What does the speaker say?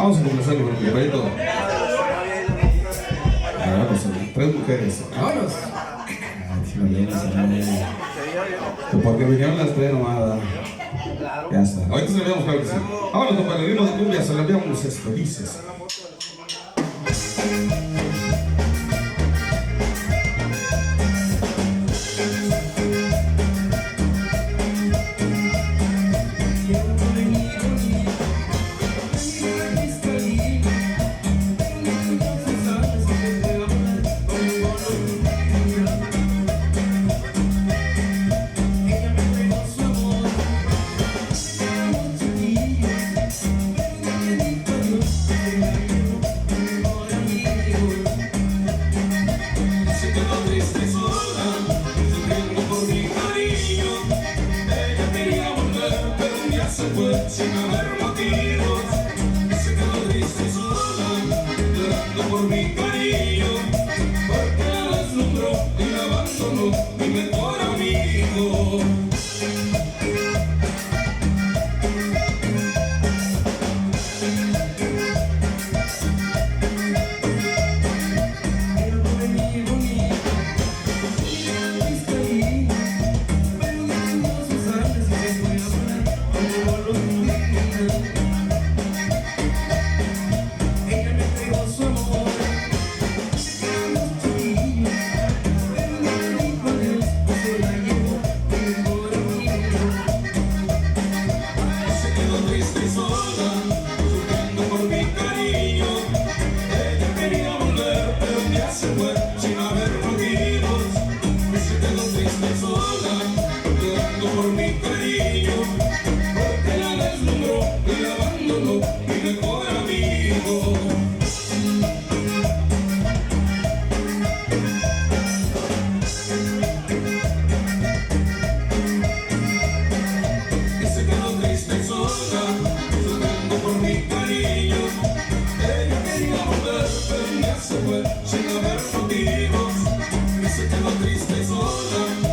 Vamos a comenzar con el primerito. Pues, 3 mujeres. ¡Vámonos! Porque vinieron las 3 nomás. Ya está. Ahorita se le enviamos, claro que sí. Vámonos, compadre. Ritmo de cumbia, se le enviamos felices. Sin haber motivos, se quedó triste y sola, llorando por mi cariño, porque la deslumbró y la abandonó mi mejor amigo. Sin haber motivos, se quedó triste y sola, llorando por mi cariño, porque la deslumbró y la abandonó mi mejor amigo. Y se quedó triste y sola, llorando por mi cariño. Ella quería volver, pero ya se fue sin haber motivos, y se quedó triste y sola.